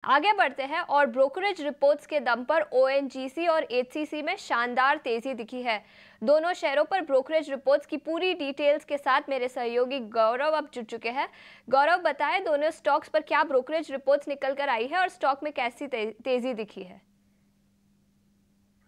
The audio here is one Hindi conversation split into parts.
आगे बढ़ते हैं और ब्रोकरेज रिपोर्ट्स के दम पर ओएनजीसी और एचसीसी में शानदार तेजी दिखी है। दोनों शेयरों पर ब्रोकरेज रिपोर्ट्स की पूरी डिटेल्स के साथ मेरे सहयोगी गौरव अब जुड़ चुके हैं। गौरव, बताएं दोनों स्टॉक्स पर क्या ब्रोकरेज रिपोर्ट्स निकल कर आई है और स्टॉक में कैसी तेजी दिखी है।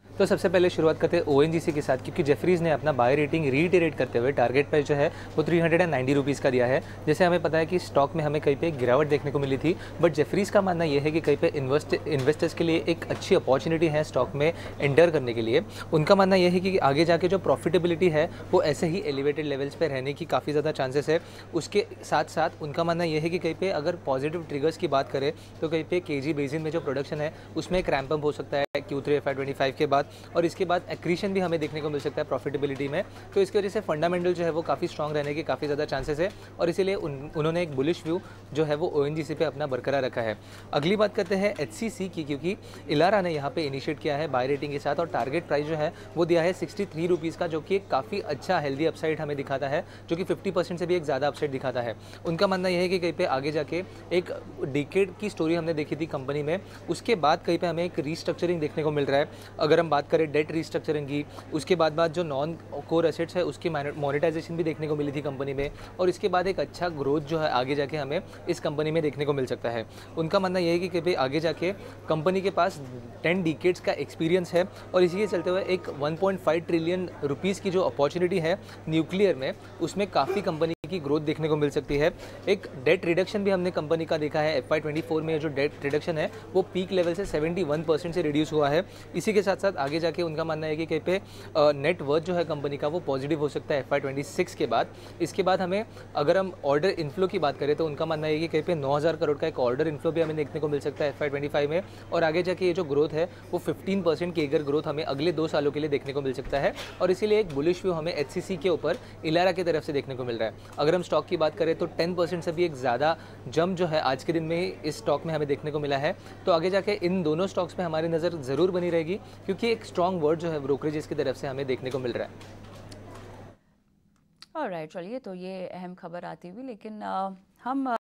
तो सबसे पहले शुरुआत करते हैं ओएनजीसी के साथ, क्योंकि जेफरीज ने अपना बाय रेटिंग रीइटरेट करते हुए टारगेट प्राइस जो है वो 390 रुपीज़ का दिया है। जैसे हमें पता है कि स्टॉक में हमें कहीं पे गिरावट देखने को मिली थी, बट जेफरीज का मानना यह है कि कहीं पे इन्वेस्टर्स के लिए एक अच्छी अपॉर्चुनिटी है स्टॉक में एंटर करने के लिए। उनका मानना यह है कि आगे जाके जो प्रॉफिटेबिलिटी है वो ऐसे ही एलिवेटेड लेवल्स पर रहने की काफ़ी ज़्यादा चांसेस है। उसके साथ साथ उनका मानना यह है कि कहीं पे अगर पॉजिटिव ट्रिगर्स की बात करें तो कहीं पे केजी बेसिन में जो प्रोडक्शन है उसमें एक रैंप अप हो सकता है Q3 FY25 के बाद, और इसके बाद एक्रीशन भी हमें देखने को मिल सकता है प्रॉफिटेबिलिटी में। तो इसकी वजह से फंडामेंटल जो है वो काफ़ी स्ट्रॉन्ग रहने की काफ़ी ज़्यादा चांसेस है, और इसीलिए उन्होंने एक बुलिश व्यू जो है वो ओएनजीसी पे अपना बरकरार रखा है। अगली बात करते हैं एचसीसी की, क्योंकि इलारा ने यहाँ पे इनिशिएट किया है बाय रेटिंग के साथ, और टारगेट प्राइस जो है वो दिया है 63 रुपीज़ का, जो कि एक काफ़ी अच्छा हेल्दी अपसाइड हमें दिखाता है, जो कि 50% से भी एक ज़्यादा अपसाइड दिखाता है। उनका मानना यह है कि कहीं पे आगे जाके एक डिकेड की स्टोरी हमने देखी थी कंपनी में, उसके बाद कहीं पे हमें एक रीस्ट्रक्चरिंग देखने को मिल रहा है। अगर हम बात करें डेट रीस्ट्रक्चरिंग की, उसके बाद जो नॉन कोर एसेट्स है उसकी मोनेटाइजेशन भी देखने को मिली थी कंपनी में, और इसके बाद एक अच्छा ग्रोथ जो है आगे जाके हमें इस कंपनी में देखने को मिल सकता है। उनका मानना यह है कि आगे जाके कंपनी के पास 10 डिकेड्स का एक्सपीरियंस है, और इसी के चलते हुए एक 1.5 ट्रिलियन रुपीज़ की जो अपॉर्चुनिटी है न्यूक्लियर में, उसमें काफ़ी कंपनी की ग्रोथ देखने को मिल सकती है। एक डेट रिडक्शन भी हमने कंपनी का देखा है। FY24 में जो डेट रिडक्शन है वो पीक लेवल से 71% से रिड्यूस हुआ है। इसी के साथ साथ आगे जाके उनका मानना है कि कहीं पे नेट वर्थ जो है कंपनी का वो पॉजिटिव हो सकता है FY26 के बाद। इसके बाद हमें अगर हम ऑर्डर इनफ्लो की बात करें तो उनका मानना है कि कहीं पे 9,000 करोड़ का एक ऑर्डर इनफ्लो भी हमें देखने को मिल सकता है FY25 में, और आगे जाके ये जो ग्रोथ है वो 15% की एगर ग्रोथ हमें अगले 2 सालों के लिए देखने को मिल सकता है, और इसीलिए एक बुलिश व्यू हमें एचसीसी के ऊपर इलारा की तरफ से देखने को मिल रहा है। अगर हम स्टॉक की बात करें तो 10% से भी एक ज़्यादा जंप जो है आज के दिन में इस स्टॉक में हमें देखने को मिला है। तो आगे जाके इन दोनों स्टॉक्स पे हमारी नज़र ज़रूर बनी रहेगी, क्योंकि एक स्ट्रॉन्ग वर्ड जो है ब्रोकरेजेस की तरफ से हमें देखने को मिल रहा है। ऑलराइट, चलिए, तो ये अहम खबर आती हुई, लेकिन हम